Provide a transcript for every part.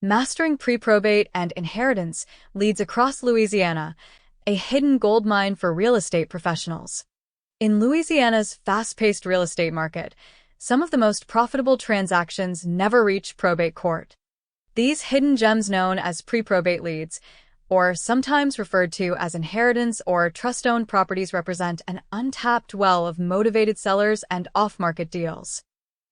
Mastering pre-probate and inheritance leads across Louisiana, a hidden gold mine for real estate professionals. In Louisiana's fast-paced real estate market, some of the most profitable transactions never reach probate court. These hidden gems known as pre-probate leads, or sometimes referred to as inheritance or trust-owned properties, represent an untapped well of motivated sellers and off-market deals.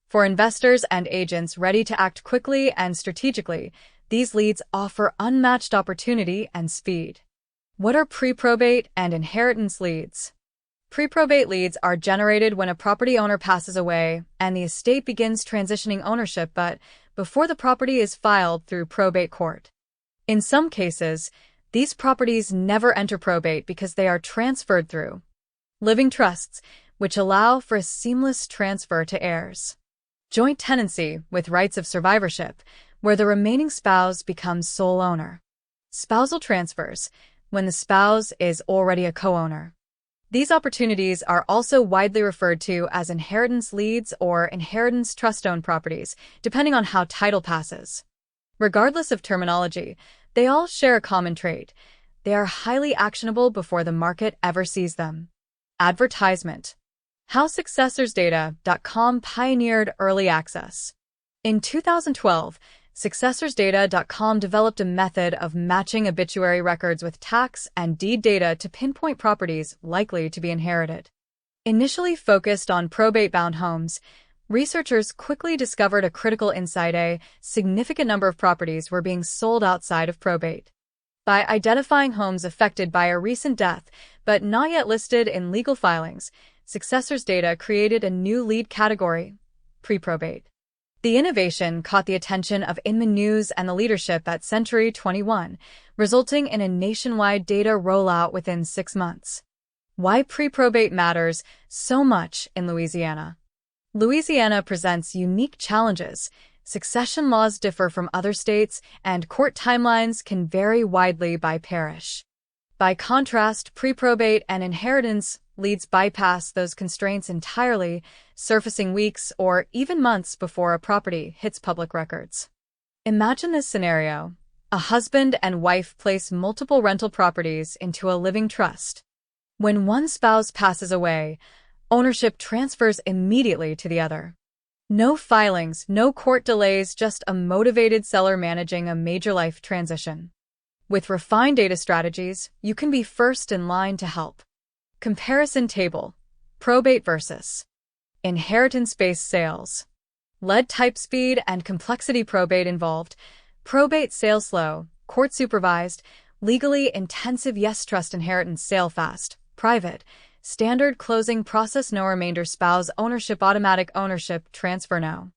For investors and agents ready to act quickly and strategically, these leads offer unmatched opportunity and speed. What are pre-probate and inheritance leads? Pre-probate leads are generated when a property owner passes away and the estate begins transitioning ownership, but before the property is filed through probate court. In some cases, these properties never enter probate because they are transferred through living trusts, which allow for a seamless transfer to heirs. Joint tenancy with rights of survivorship, where the remaining spouse becomes sole owner. Spousal transfers, when the spouse is already a co-owner. These opportunities are also widely referred to as inheritance leads or inheritance trust-owned properties, depending on how title passes. Regardless of terminology, they all share a common trait. They are highly actionable before the market ever sees them. Advertisement. How SuccessorsData.com pioneered early access. In 2012, SuccessorsData.com developed a method of matching obituary records with tax and deed data to pinpoint properties likely to be inherited. Initially focused on probate-bound homes, researchers quickly discovered a critical insight: a significant number of properties were being sold outside of probate. By identifying homes affected by a recent death but not yet listed in legal filings, Successors Data created a new lead category: pre-probate. The innovation caught the attention of Inman News and the leadership at Century 21, resulting in a nationwide data rollout within 6 months. Why pre-probate matters so much in Louisiana. Louisiana presents unique challenges. Succession laws differ from other states, and court timelines can vary widely by parish. By contrast, pre-probate and inheritance leads bypass those constraints entirely, surfacing weeks or even months before a property hits public records. Imagine this scenario. A husband and wife place multiple rental properties into a living trust. When one spouse passes away, ownership transfers immediately to the other. No filings, no court delays, just a motivated seller managing a major life transition. With refined data strategies, you can be first in line to help. Comparison table: probate versus inheritance-based sales. Lead type, speed, and complexity. Probate involved. Probate sale slow, court supervised, legally intensive. Yes. Trust inheritance sale fast, private, standard closing process. No remainder. Spouse ownership, automatic ownership transfer. No.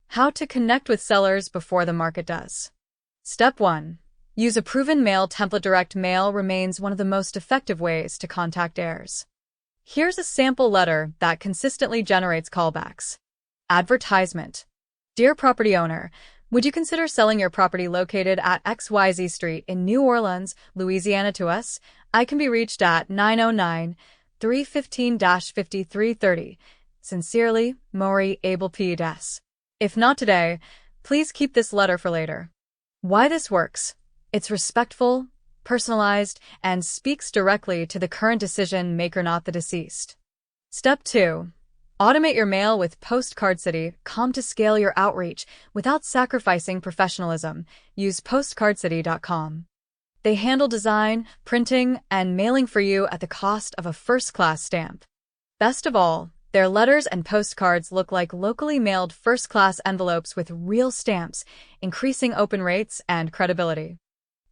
How to connect with sellers before the market does. Step 1. Use a proven mail template. Direct mail remains one of the most effective ways to contact heirs. Here's a sample letter that consistently generates callbacks. Advertisement. Dear property owner, would you consider selling your property located at XYZ Street in New Orleans, Louisiana to us? I can be reached at 909-315-5330. Sincerely, Maury Abel P.S. If not today, please keep this letter for later. Why this works? It's respectful, personalized, and speaks directly to the current decision maker, not the deceased. Step 2. Automate your mail with PostcardCity.com to scale your outreach without sacrificing professionalism. Use PostcardCity.com. They handle design, printing, and mailing for you at the cost of a first-class stamp. Best of all, their letters and postcards look like locally mailed first-class envelopes with real stamps, increasing open rates and credibility.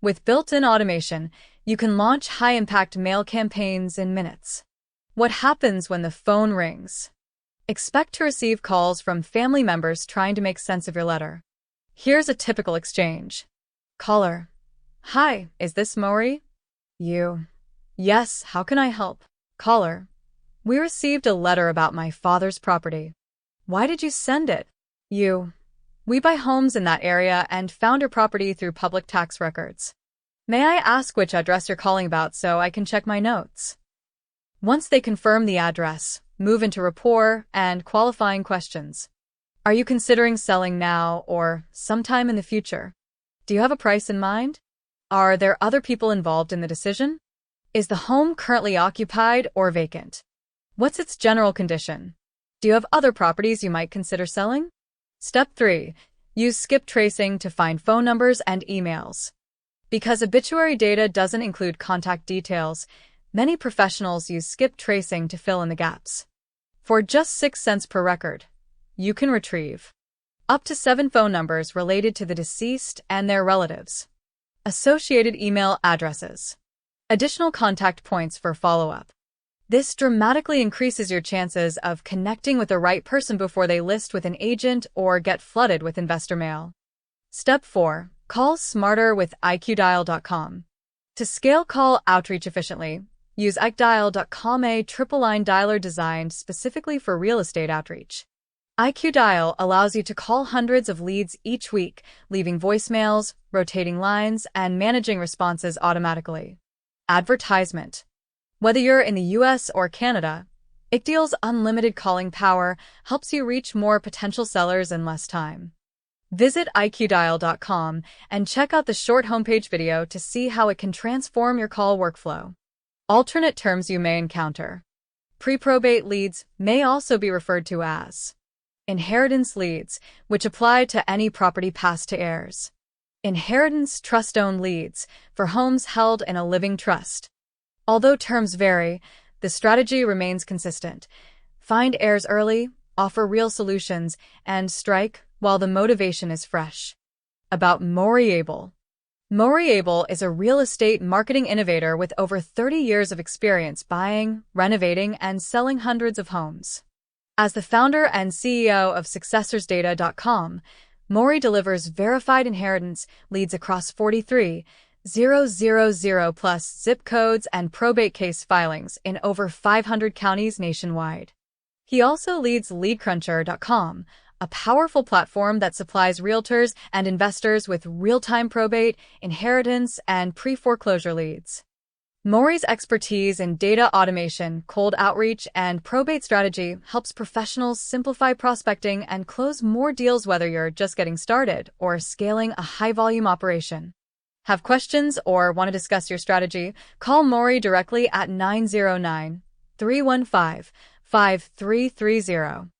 With built-in automation, you can launch high-impact mail campaigns in minutes. What happens when the phone rings? Expect to receive calls from family members trying to make sense of your letter. Here's a typical exchange. Caller: Hi, is this Maury? You: Yes, how can I help? Caller: We received a letter about my father's property. Why did you send it? You: We buy homes in that area and found your property through public tax records. May I ask which address you're calling about so I can check my notes? Once they confirm the address, move into rapport and qualifying questions. Are you considering selling now or sometime in the future? Do you have a price in mind? Are there other people involved in the decision? Is the home currently occupied or vacant? What's its general condition? Do you have other properties you might consider selling? Step 3. Use skip tracing to find phone numbers and emails. Because obituary data doesn't include contact details, many professionals use skip tracing to fill in the gaps. For just 6 cents per record, you can retrieve up to 7 phone numbers related to the deceased and their relatives, associated email addresses, additional contact points for follow-up. This dramatically increases your chances of connecting with the right person before they list with an agent or get flooded with investor mail. Step 4. Call smarter with iqdial.com. To scale call outreach efficiently, use iqdial.com, a triple-line dialer designed specifically for real estate outreach. iqdial allows you to call hundreds of leads each week, leaving voicemails, rotating lines, and managing responses automatically. Advertisement. Whether you're in the US or Canada, iqdial's unlimited calling power helps you reach more potential sellers in less time. Visit iqdial.com and check out the short homepage video to see how it can transform your call workflow. Alternate terms you may encounter. Pre-probate leads may also be referred to as inheritance leads, which apply to any property passed to heirs. Inheritance trust-owned leads for homes held in a living trust. Although terms vary, the strategy remains consistent. Find heirs early, offer real solutions, and strike while the motivation is fresh. About Moriable. Moriable is a real estate marketing innovator with over 30 years of experience buying, renovating, and selling hundreds of homes. As the founder and CEO of SuccessorsData.com, Mori delivers verified inheritance leads across 43,000 plus zip codes and probate case filings in over 500 counties nationwide. He also leads LeadCruncher.com, a powerful platform that supplies realtors and investors with real-time probate, inheritance, and pre-foreclosure leads. Mori's expertise in data automation, cold outreach, and probate strategy helps professionals simplify prospecting and close more deals whether you're just getting started or scaling a high-volume operation. Have questions or want to discuss your strategy? Call Mori directly at 909-315-5330.